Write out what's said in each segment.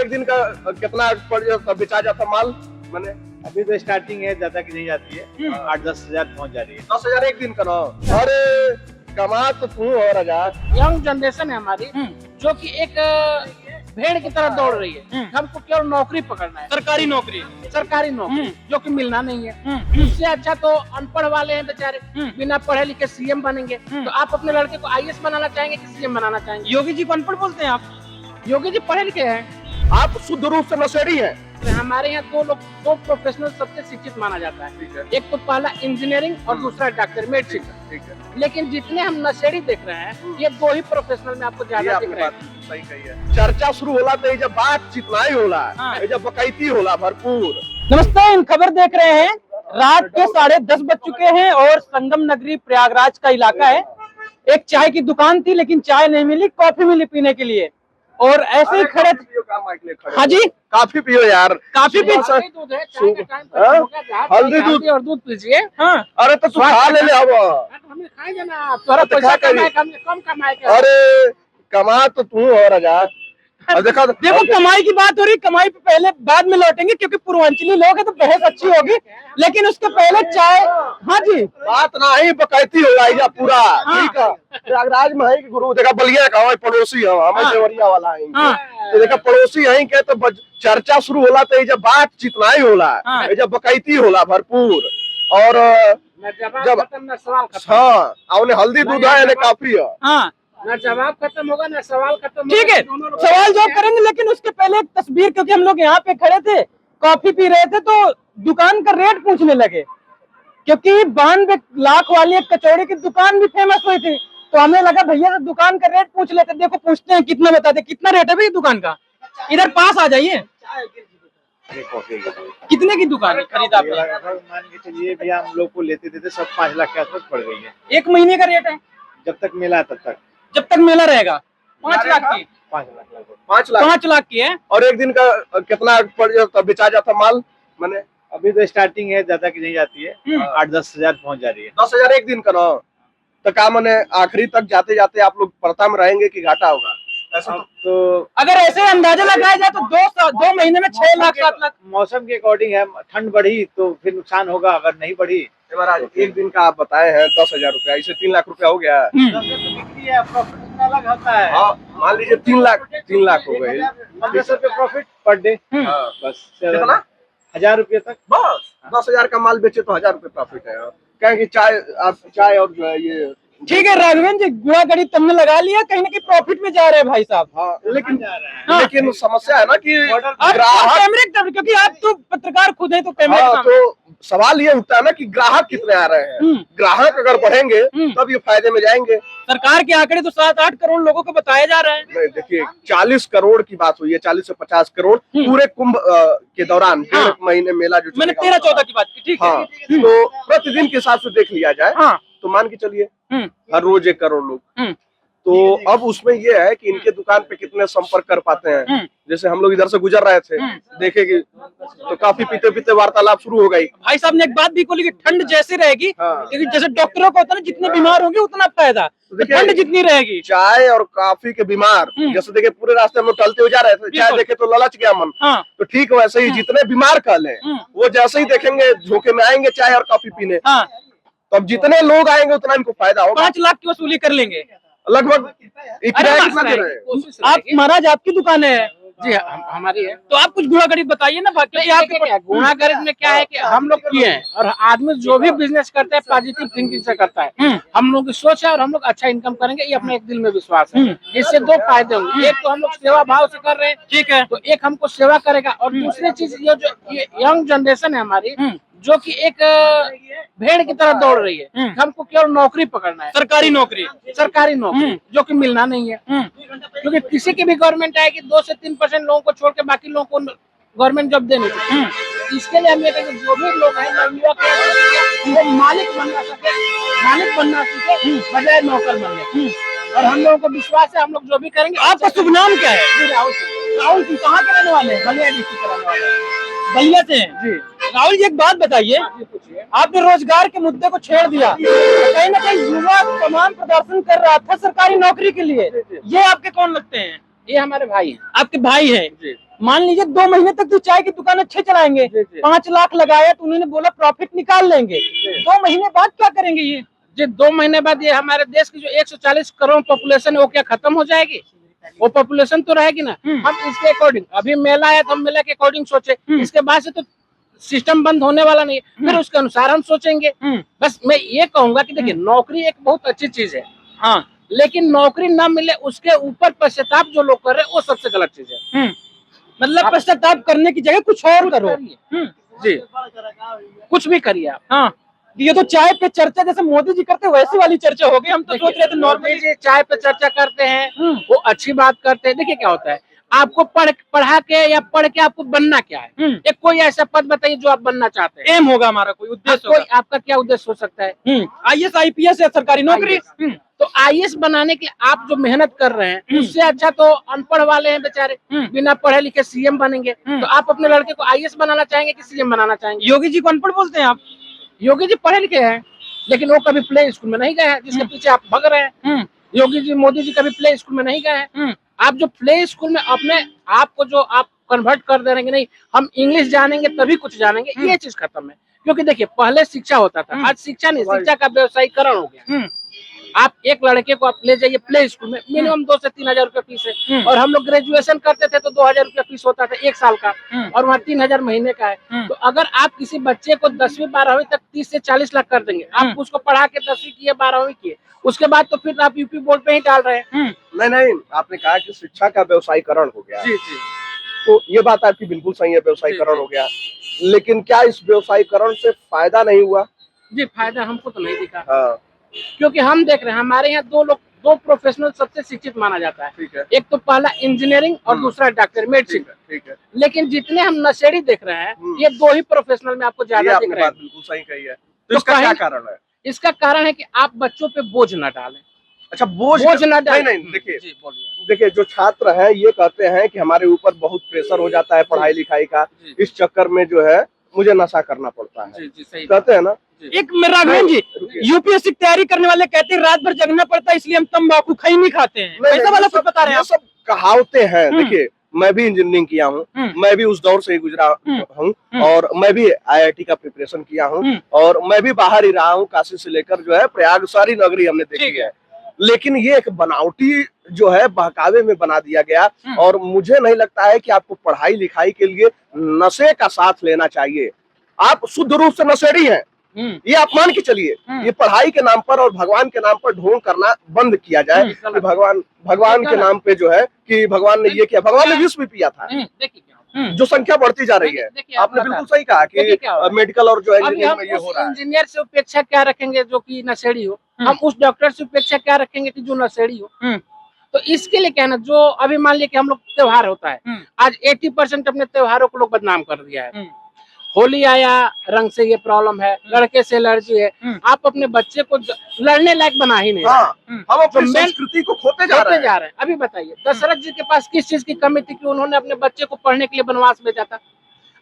एक दिन का कितना बेचा जाता माल मैंने? अभी तो स्टार्टिंग है, ज्यादा की नहीं जाती है, 8-10 हजार पहुंच जा रही है। 10,000 एक दिन का ना? अरे कमा तो तू और हजार। यंग जनरेशन है हमारी, जो कि एक भेड़ की तरह दौड़ रही है। हमको केवल नौकरी पकड़ना है, सरकारी नौकरी जो कि मिलना नहीं है। इससे अच्छा तो अनपढ़ वाले हैं बेचारे, बिना पढ़े लिखे सीएम बनेंगे। तो आप अपने लड़के को आईएएस बनाना चाहेंगे कि सीएम बनाना चाहेंगे? योगी जी को अनपढ़ बोलते हैं आप? योगी जी पढ़े लिखे हैं। आप शुद्ध रूप से नशेड़ी हैं। हमारे यहाँ दो प्रोफेशनल सबसे शिक्षित माना जाता है। एक तो पहला इंजीनियरिंग और दूसरा डॉक्टर मेडिसिन। ठीक है। लेकिन जितने हम नशेड़ी देख रहे हैं, ये दो ही प्रोफेशनल में आपको ज्यादा दिख रहे हैं। सही कही है। चर्चा शुरू होला तो जब बातचीत नहीं होला, जब बकैती होला भरपूर। नमस्ते, इन खबर देख रहे हैं। रात के 10:30 बज चुके हैं और संगम नगरी प्रयागराज का इलाका है। एक चाय की दुकान थी, लेकिन चाय नहीं मिली, कॉफी मिली पीने के लिए। और ऐसे ही खड़े। हाँ जी, काफी पियो यार। काफी पी। दूध है, चाय का टाइम खत्म हो गया, हल्दी दूध और दूध पीजिए। हाँ, अरे तो तू खा ले अब। हमें खाए जाना, थोड़ा पैसा कमाए, हमने कम कमाए। अरे कमा तो तू और हजार। देखो कमाई की बात हो रही, कमाई पे पहले बाद में लौटेंगे, क्योंकि पूर्वांचली लोग हैं तो बहस अच्छी होगी, लेकिन उसके पहले चाय। हाँ जी, बात ना ही बकैती हो रहा पूरा। ठीक है, प्रयागराज में है कि गुरु देखा बलिया का है, पड़ोसी है, हमें देवरिया वाला है। देखा पड़ोसी है के तो चर्चा शुरू होला तो जब बातचीत नहीं होला, जब बकैती होला भरपूर। और जब हाँ उन्हें हल्दी दूध है ना काफी है। ना जवाब खत्म होगा ना सवाल खत्म। ठीक है, सवाल जवाब करेंगे, लेकिन उसके पहले एक तस्वीर, क्योंकि हम लोग यहाँ पे खड़े थे, कॉफी पी रहे थे, तो दुकान का रेट पूछने लगे, क्योंकि 92 लाख वाली एक कचौड़ी की दुकान भी फेमस हुई थी। तो हमें लगा भैया से दुकान का रेट पूछ लेते। देखो पूछते हैं, कितना बताते, कितना रेट है भाई दुकान का? इधर पास आ जाइए। कितने की दुकान है खरीदा आपने? मान के चलिए भैया, हम लोग को लेते देते सब 5 लाख के आसपास पड़ गई है। एक महीने का रेट है, जब तक मेला तब तक। जब तक मेला रहेगा। 5 लाख की? 5 लाख लगभग। 5 लाख की है। और एक दिन का कितना बेचा जाता माल मैंने? अभी तो स्टार्टिंग है, ज्यादा की नहीं जाती है, 8-10 हजार पहुंच जा रही है। 10,000 एक दिन का ना? तो क्या मैंने आखिरी तक जाते जाते आप लोग पड़ता में रहेंगे कि घाटा होगा? ऐसा तो अगर ऐसे अंदाजा लगाया जाए तो 2 महीने में 6 लाख 7 लाख। मौसम के अकॉर्डिंग है, ठंड बढ़ी तो फिर नुकसान होगा, अगर नहीं बढ़ी। महाराज एक दिन का आप बताए हैं 10,000 रुपया, इसे 3 लाख रुपया हो गया। बिक्री है, प्रॉफिट अलग होता है। हाँ मान लीजिए 3 लाख हो गए। 1500 रुपये प्रॉफिट पर डे। बस कितना? 1000 रुपये तक। बस 10,000 का माल बेचे तो 1000 रुपये प्रॉफिट है। क्या कि चाय और जो है ये। ठीक है राघवेंद्र जी, गुड़ा गड़ी तुमने लगा लिया, कहीं ना कहीं प्रॉफिट में जा रहे हैं भाई साहब। हाँ लेकिन समस्या है ना कि ग्राहक, क्योंकि आप तो पत्रकार खुद हैं, तो कैमरे तो सवाल ये उठता है ना कि ग्राहक कितने आ रहे हैं। ग्राहक अगर बढ़ेंगे तब ये फायदे में जाएंगे। सरकार के आंकड़े तो 7-8 करोड़ लोगों को बताए जा रहे हैं। नहीं देखिए, 40 करोड़ की बात हुई है, 40 से 50 करोड़ पूरे कुंभ के दौरान। 1.5 महीने मेला जो मैंने 13-14 की बात की। ठीक है, तो प्रतिदिन के हिसाब से देख लिया जाए तो मान के चलिए हर रोज 1 करोड़ लोग। तो अब उसमें ये है कि इनके दुकान पे कितने संपर्क कर पाते हैं। जैसे हम लोग इधर से गुजर रहे थे, देखेगी तो काफी पीते पीते वार्तालाप शुरू हो गई। भाई साहब ने एक बात भी बोली कि ठंड जैसी रहेगी, क्योंकि जैसे डॉक्टरों को होता है ना, जितने बीमार होंगे उतना फायदा, तो ठंड जितनी रहेगी। चाय और काफी के बीमार, जैसे देखिए पूरे रास्ते हम लोग टहलते हुए जा रहे थे, चाय देखे तो ललच गया मन। तो ठीक वैसे ही जितने बीमार कल है वो जैसे ही देखेंगे झोंके में आएंगे चाय और कॉफी पीने। तो अब जितने लोग आएंगे उतना इनको फायदा होगा। 5 लाख की वसूली कर लेंगे लगभग। आप महाराज, आपकी दुकान है? जी हमारी है। तो आप कुछ गुड़ा गरीब बताइए ना। बाकी आपके गुणा गरीब में क्या है कि हम लोग किए हैं, और आदमी जो भी बिजनेस करता है पॉजिटिव थिंकिंग से करता है। हम लोग की सोच है और हम लोग अच्छा इनकम करेंगे, ये अपने एक दिल में विश्वास है। इससे 2 फायदे होंगे। एक तो हम लोग सेवा भाव से कर रहे हैं, ठीक है, तो एक हमको सेवा करेगा। और दूसरी चीज ये जो यंग जनरेशन है हमारी, जो कि एक भेड़ की तरह दौड़ रही है। हमको केवल नौकरी पकड़ना है, सरकारी नौकरी जो कि मिलना नहीं है। क्योंकि किसी की भी गवर्नमेंट आएगी 2 से 3% लोगों को छोड़ के बाकी लोगों को गवर्नमेंट जॉब देनी चाहिए। इसके लिए हम ये कहेंगे जो भी लोग हैं वो मालिक बनना सीखे बजाय नौकर बनने। और हम लोगों को विश्वास है, हम लोग जो भी करेंगे। आपका शुभ नाम क्या है? राहुल जी कहाँ के रहने वाले हैं? बलिया डिस्ट्रिक्ट के रहने वाले हैं। बलिया से हैं जी। राहुल जी एक बात बताइए, आपने रोजगार के मुद्दे को छेड़ दिया, तो कहीं ना कहीं युवा तमाम प्रदर्शन कर रहा था सरकारी नौकरी के लिए, ये आपके कौन लगते हैं? ये हमारे भाई हैं। आपके भाई हैं। जी मान लीजिए 2 महीने तक तो चाय की दुकान अच्छे चलाएंगे, जी, जी। 5 लाख लगाया तो उन्होंने बोला प्रॉफिट निकाल लेंगे, 2 महीने बाद क्या करेंगे ये? जी 2 महीने बाद ये हमारे देश की जो 140 करोड़ पॉपुलेशन है वो क्या खत्म हो जाएगी? वो पॉपुलेशन तो रहेगी ना। हम इसके अकॉर्डिंग, अभी मेला है तो हम मेला के अकॉर्डिंग सोचे, इसके बाद से तो सिस्टम बंद होने वाला नहीं है, फिर उसके अनुसार हम सोचेंगे। बस मैं ये कहूंगा कि देखिए नौकरी एक बहुत अच्छी चीज है, हाँ, लेकिन नौकरी ना मिले उसके ऊपर पश्चाताप जो लोग कर रहे हैं वो सबसे गलत चीज है। मतलब पश्चाताप करने की जगह कुछ और करो। जी कुछ भी करिए आप। हाँ, ये तो चाय पे चर्चा जैसे मोदी जी करते वैसी वाली चर्चा हो गई। हम तो सोच रहे थे नॉर्मली नॉर्मली। जी चाय पे चर्चा करते हैं, वो अच्छी बात करते हैं। देखिए क्या होता है, आपको पढ़ा के या पढ़ के आपको बनना क्या है? एक कोई ऐसा पद बताइए जो आप बनना चाहते हैं। एम होगा हमारा, कोई उद्देश्य कोई होगा। आपका क्या उद्देश्य हो सकता है? IAS IPS या सरकारी नौकरी। IAS। तो IAS बनाने के लिए आप जो मेहनत कर रहे हैं उससे अच्छा तो अनपढ़ वाले हैं बेचारे, बिना पढ़े लिखे CM बनेंगे। तो आप अपने लड़के को IAS बनाना चाहेंगे कि CM बनाना चाहेंगे? योगी जी को अनपढ़ बोलते हैं आप? योगी जी पढ़े लिखे हैं, लेकिन वो कभी प्ले स्कूल में नहीं गए हैं, जिसके पीछे आप भग रहे हैं। योगी जी, मोदी जी कभी प्ले स्कूल में नहीं गए हैं। आप जो प्ले स्कूल में अपने आप को जो आप कन्वर्ट कर दे रहे हैं, नहीं हम इंग्लिश जानेंगे तभी कुछ जानेंगे, ये चीज खत्म है। क्योंकि देखिए पहले शिक्षा होता था, आज शिक्षा नहीं, शिक्षा का व्यवसायीकरण हो गया। आप एक लड़के को आप ले जाइए प्ले स्कूल में, मिनिमम 2 से 3 हजार रुपया फीस है। और हम लोग ग्रेजुएशन करते थे तो 2,000 रुपया फीस होता था 1 साल का, और वहाँ 3,000 महीने का है। तो अगर आप किसी बच्चे को 10वीं 12वीं तक 30 से 40 लाख कर देंगे, आप उसको पढ़ा के 10वीं किए 12वीं किए, उसके बाद तो फिर आप यूपी बोर्ड पे ही डाल रहे हैं। नहीं, आपने कहा कि शिक्षा का व्यवसायीकरण हो गया। जी जी तो ये बात आपकी बिल्कुल सही है, व्यवसायीकरण हो गया, लेकिन क्या इस व्यवसायीकरण से फायदा नहीं हुआ? जी फायदा हमको तो नहीं दिखा। हाँ, क्योंकि हम देख रहे हैं हमारे यहाँ 2 प्रोफेशनल सबसे शिक्षित माना जाता है। ठीक है, एक तो पहला इंजीनियरिंग और दूसरा डॉक्टर मेडिसिन। ठीक है। लेकिन जितने हम नशेड़ी देख रहे हैं, ये 2 ही प्रोफेशनल में आपको ये ज्यादा आपने दिख रहे बात हैं। बिल्कुल सही कही है। तो इसका कहीं- क्या कारण है? इसका कारण है कि आप बच्चों पे बोझ न डालें। अच्छा, बोझ न डालें। नहीं, देखिए जी बोलिए। देखिए, जो छात्र हैं ये कहते हैं कि हमारे ऊपर बहुत प्रेशर हो जाता है पढ़ाई लिखाई का, जी। इस चक्कर में जो है मुझे नशा करना पड़ता है, जी जी सही कहते हैं ना। एक राघवेंद्र जी, रुकिए। UPSC की तैयारी करने वाले कहते हैं रात भर जगना पड़ता है इसलिए हम तंबाकू खई नहीं खाते हैं, नहीं, ऐसा वाला ये कुछ सब- बता रहे हैं ये आप? सब कहावतें हैं। देखिए, मैं भी इंजीनियरिंग किया हूँ, मैं भी उस दौर से ही गुजरा हूँ, और मैं भी IIT का प्रिपरेशन किया हूँ, और मैं भी बाहर ही रहा हूँ, काशी से लेकर जो है प्रयाग, सारी नगरी हमने देखी है। लेकिन ये एक बनावटी जो है बहकावे में बना दिया गया, और मुझे नहीं लगता है कि आपको पढ़ाई लिखाई के लिए नशे का साथ लेना चाहिए। आप शुद्ध रूप से नशेड़ी हैं, ये आप मान के चलिए। ये पढ़ाई के नाम पर और भगवान के नाम पर ढोंग करना बंद किया जाए कि भगवान के नाम पे जो है कि भगवान ने ये किया, भगवान ने विष भी पिया था। देखिए क्या जो संख्या बढ़ती जा रही है, देखिए, आप आपने बता- बिल्कुल सही कहा देखिए क्या हो रहा कि है। मेडिकल और जो है अभी इंजीनियरिंग हम में ये हो उस रहा है। इंजीनियर से अपेक्षा क्या रखेंगे जो कि नशेड़ी हो, हम उस डॉक्टर से अपेक्षा क्या रखेंगे कि जो नशेड़ी हो। तो इसके लिए क्या है ना, जो अभी मान लिया कि हम लोग त्योहार होता है, आज 80% अपने त्योहारों को लोग बदनाम कर दिया है। होली आया, रंग से ये प्रॉब्लम है, लड़के से एलर्जी है। आप अपने बच्चे को लड़ने लायक बना ही नहीं हाँ, रहे। हम अपनी तो मैं- संस्कृति को खोते जा रहे हैं। अभी बताइए दशरथ जी के पास किस चीज की कमी थी कि उन्होंने अपने बच्चे को पढ़ने के लिए वनवास भेजा था?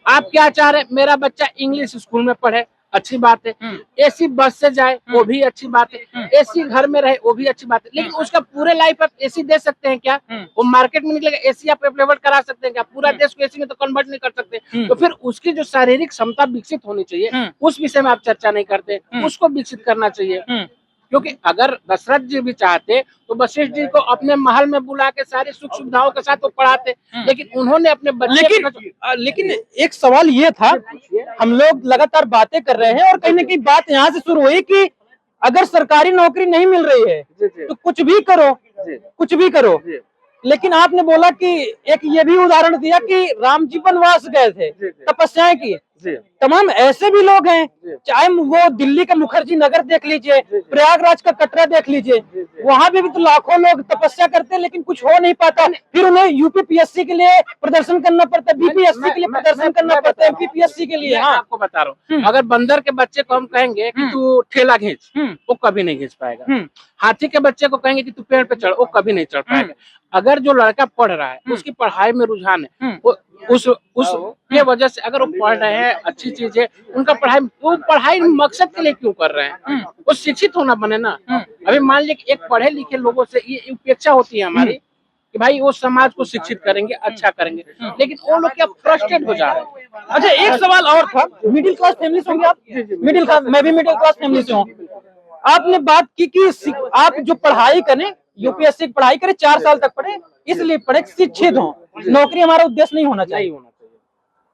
आप क्या चाह रहे हैं? मेरा बच्चा इंग्लिश स्कूल में पढ़े, अच्छी बात है। AC बस से जाए, वो भी अच्छी बात है। AC घर में रहे, वो भी अच्छी बात है। लेकिन उसका पूरे लाइफ आप AC दे सकते हैं क्या? वो मार्केट में निकलेगा, AC आप अवेलेबल करा सकते हैं क्या? पूरा देश को AC में तो कन्वर्ट नहीं कर सकते। तो फिर उसकी जो शारीरिक क्षमता विकसित होनी चाहिए, उस विषय में आप चर्चा नहीं करते, उसको विकसित करना चाहिए। क्योंकि अगर दशरथ जी भी चाहते तो वशिष्ठ जी को अपने महल में बुला के सारी सुख सुविधाओं के साथ वो पढ़ाते, लेकिन उन्होंने अपने बच्चे लेकिन एक सवाल ये था, हम लोग लगातार बातें कर रहे हैं और कहीं ना कहीं बात यहाँ से शुरू हुई कि अगर सरकारी नौकरी नहीं मिल रही है तो कुछ भी करो, कुछ भी करो। लेकिन आपने बोला कि एक ये भी उदाहरण दिया कि राम जी वनवास गए थे, तपस्याएं की। तमाम ऐसे भी लोग हैं, चाहे वो दिल्ली का मुखर्जी नगर देख लीजिए, प्रयागराज का कटरा देख लीजिए, वहां भी तो लाखों लोग तपस्या करते हैं लेकिन कुछ हो नहीं पाता। फिर उन्हें UPPSC के लिए प्रदर्शन करना पड़ता है, BPSC के लिए प्रदर्शन करना पड़ता है, MPPSC के लिए। हाँ, आपको बता रहा हूँ, अगर बंदर के बच्चे को हम कहेंगे कि तू ठेला खींच, वो कभी नहीं खींच पाएगा। हाथी के बच्चे को कहेंगे कि तू पेड़ पे चढ़, वो कभी नहीं चढ़ पाएगा। अगर जो लड़का पढ़ रहा है, उसकी पढ़ाई में रुझान है, वो उस के वजह से अगर वो पढ़ रहे हैं, अच्छी चीज है, उनका वो पढ़ाई मकसद के लिए क्यों कर रहे हैं? वो शिक्षित होना बने ना। अभी मान लीजिए एक पढ़े लिखे लोगों से ये उपेक्षा होती है हमारी कि भाई वो समाज को शिक्षित करेंगे, अच्छा करेंगे, लेकिन वो लोग क्या फ्रस्ट्रेट हो जा रहे हैं। अच्छा, एक सवाल और था, मिडिल क्लास फैमिली से होंगे आप? मिडिल क्लास, मैं भी मिडिल क्लास फैमिली से हूँ। आपने बात की कि आप जो पढ़ाई करें, यूपीएससी की पढ़ाई करें, 4 साल तक पढ़े, इसलिए पढ़े शिक्षित हो, नौकरी हमारा उद्देश्य नहीं होना चाहिए।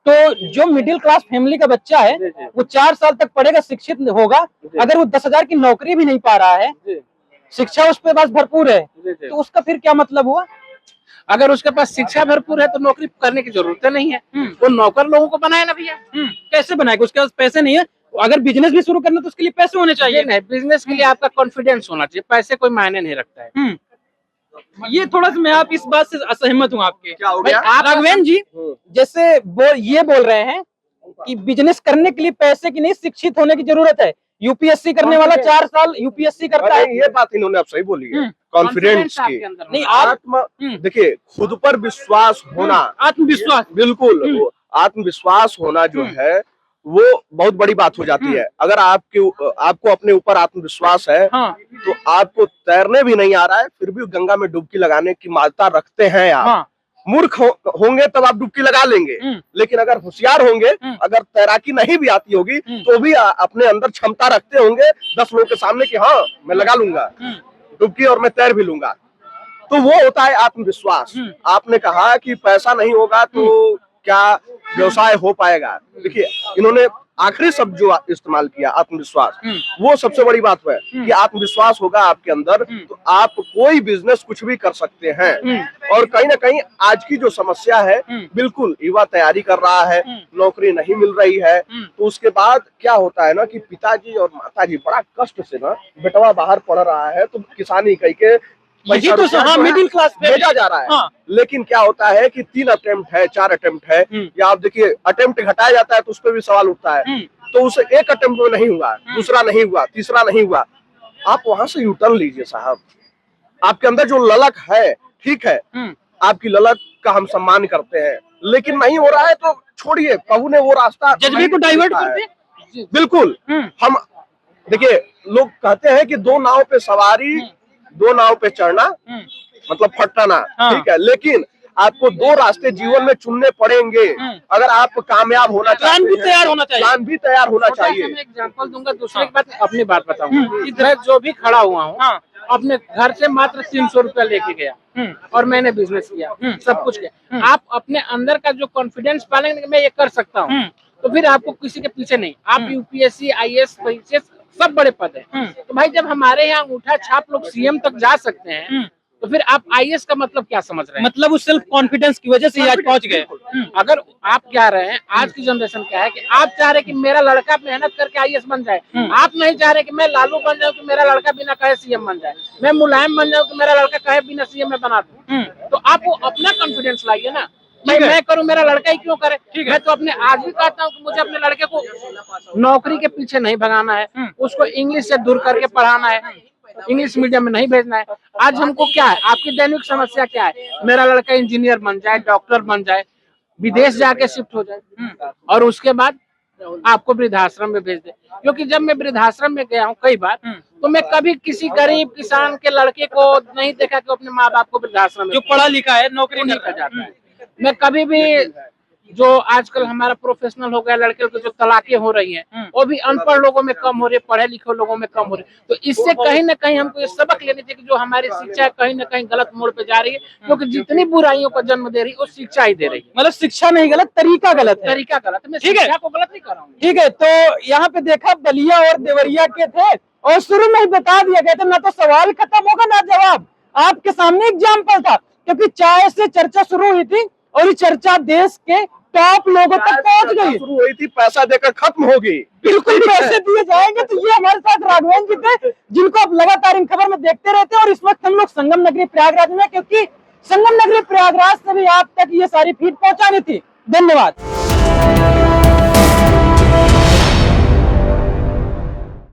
तो जो मिडिल क्लास फैमिली का बच्चा है वो 4 साल तक पढ़ेगा, शिक्षित होगा, अगर वो 10,000 की नौकरी भी नहीं पा रहा है, शिक्षा उस पे पास भरपूर है, तो उसका फिर क्या मतलब हुआ? अगर उसके पास शिक्षा भरपूर है तो नौकरी करने की जरूरत नहीं है, वो नौकर लोगों को बनाए ना भैया। कैसे बनाएगा? उसके पास पैसे नहीं है, अगर बिजनेस भी शुरू करना तो उसके लिए पैसे होने चाहिए। नहीं, बिजनेस के लिए आपका कॉन्फिडेंस होना चाहिए, पैसे कोई मायने नहीं रखता है। ये थोड़ा सा मैं आप इस बात से असहमत हूँ आपके। क्या हो गया? आप राघवेंद्र जी जैसे ये बोल रहे हैं कि बिजनेस करने के लिए पैसे की नहीं, शिक्षित होने की जरूरत है। यूपीएससी करने वाला 4 साल यूपीएससी करता है। ये बात इन्होंने आप सही बोली है, कॉन्फिडेंस की। नहीं, आत्म देखिए, खुद पर विश्वास होना, आत्मविश्वास, बिल्कुल आत्मविश्वास होना जो है वो बहुत बड़ी बात हो जाती है। अगर आपको अपने ऊपर आत्मविश्वास है तो आपको तैरने भी नहीं आ रहा है फिर भी गंगा में डुबकी लगाने की मान्यता रखते हैं आप। मूर्ख होंगे तब आप डुबकी लगा लेंगे, लेकिन अगर होशियार होंगे, अगर तैराकी नहीं भी आती होगी तो भी अपने अंदर क्षमता रखते होंगे 10 लोगों के सामने कि हाँ मैं लगा लूंगा डुबकी और मैं तैर भी लूंगा। तो वो होता है आत्मविश्वास। आपने कहा कि पैसा नहीं होगा तो क्या व्यवसाय हो पाएगा? देखिए, इन्होंने आखिरी शब्द जो इस्तेमाल किया, आत्मविश्वास, वो सबसे बड़ी बात है कि आत्मविश्वास होगा आपके अंदर तो आप कोई बिजनेस कुछ भी कर सकते हैं। और कहीं ना कहीं आज की जो समस्या है, बिल्कुल युवा तैयारी कर रहा है, नौकरी नहीं मिल रही है, तो उसके बाद क्या होता है ना कि पिताजी और माताजी बड़ा कष्ट से ना बेटवा बाहर पढ़ रहा है तो किसानी कह के यही तो मिडिल क्लास भेजा जा रहा है। लेकिन क्या होता है कि 3 अटेम्प्ट है, 4 अटेम्प्ट है, या आप देखिए अटेम्प्ट घटाया जाता है तो उस पर भी सवाल उठता है। तो उसे 1 अटेम्प्ट में नहीं हुआ, दूसरा नहीं हुआ, तीसरा नहीं हुआ, आप वहां से यूटर्न लीजिए साहब। आपके अंदर जो ललक है, ठीक है, आपकी ललक का हम सम्मान करते हैं, लेकिन नहीं हो रहा है तो छोड़िए, प्रभु ने वो रास्ता जज्बे को डाइवर्ट करते। बिल्कुल। हम देखिए, लोग कहते हैं कि 2 नाव पे सवारी, 2 नाव पे चढ़ना मतलब फटना, ठीक है, लेकिन आपको 2 रास्ते जीवन में चुनने पड़ेंगे अगर आप कामयाब होना चाहते हैं। प्लान भी तैयार होना चाहिए। प्लान भी तैयार होना चाहिए। मैं एग्जांपल दूंगा, दूसरे की बात अपनी बात बताऊंगा। इधर जो भी खड़ा हुआ हूँ, अपने घर से मात्र 300 रुपया लेके गया और मैंने बिजनेस किया, सब कुछ किया। आप अपने अंदर का जो कॉन्फिडेंस पालेंगे कि मैं ये कर सकता हूँ, तो फिर आपको किसी के पीछे नहीं। आप यूपीएससी, आईएएस, सब बड़े पद है, तो भाई जब हमारे यहाँ अंगूठा छाप लोग सीएम तक जा सकते हैं, तो फिर आप आईएएस का मतलब क्या समझ रहे हैं? मतलब उस सेल्फ कॉन्फिडेंस की वजह से आज पहुंच गए। अगर आप क्या रहे हैं, आज की जनरेशन क्या है कि आप चाह रहे कि मेरा लड़का मेहनत करके आईएएस बन जाए, आप नहीं चाह रहे कि मैं लालू बन जाऊं कि मेरा लड़का बिना कहे सीएम बन जाए, मैं मुलायम बन जाऊं कि मेरा लड़का कहे बिना सीएम में बना दूं। तो आप वो अपना कॉन्फिडेंस लाइए ना, मैं करूं, मेरा लड़का ही क्यों करे। मैं तो अपने आज भी कहता हूँ कि मुझे अपने लड़के को नौकरी के पीछे नहीं भगाना है, उसको इंग्लिश से दूर करके पढ़ाना है, इंग्लिश मीडियम में नहीं भेजना है। आज हमको क्या है, आपकी दैनिक समस्या क्या है? मेरा लड़का इंजीनियर बन जाए, डॉक्टर बन जाए, विदेश जाके शिफ्ट हो जाए और उसके बाद आपको वृद्धाश्रम में भेज दे। क्योंकि जब मैं वृद्धाश्रम में गया हूँ कई बार, तो मैं कभी किसी गरीब किसान के लड़के को नहीं देखा कि अपने माँ बाप को वृद्धाश्रम में, जो पढ़ा लिखा है, नौकरी नहीं कर जाता है। मैं कभी भी, जो आजकल हमारा प्रोफेशनल हो गया, लड़के को जो तलाकें हो रही हैं वो भी अनपढ़ लोगों में कम हो रही है, पढ़े लिखे लोगों में कम हो रही है। तो इससे कहीं ना कहीं हमको ये सबक लेने चाहिए कि जो हमारी शिक्षा है कहीं ना कहीं गलत मोड़ पे जा रही है, क्योंकि जितनी बुराइयों को जन्म दे रही है वो शिक्षा ही दे रही है। मतलब शिक्षा नहीं गलत, तरीका गलत है। तरीका गलत है, मैं ठीक है, शिक्षा को गलत नहीं कर रहा हूँ। ठीक है, तो यहाँ पे देखा बलिया और देवरिया के थे और शुरू में ही बता दिया गया था, ना तो सवाल खत्म होगा ना जवाब। आपके सामने एग्जाम्पल था, क्योंकि चाय से चर्चा शुरू हुई थी और ये चर्चा देश के टॉप लोगों तक पहुंच गई। शुरू हुई थी, पैसा देकर खत्म होगी। बिल्कुल पैसे दिए जाएंगे। तो ये हमारे साथ राघवेंद्र जी थे, जिनको आप लगातार इन खबर में देखते रहते हैं। और इस वक्त हम लोग संगम नगरी प्रयागराज में, क्योंकि संगम नगरी प्रयागराज से भी आप तक ये सारी फीड पहुंचानी थी। धन्यवाद।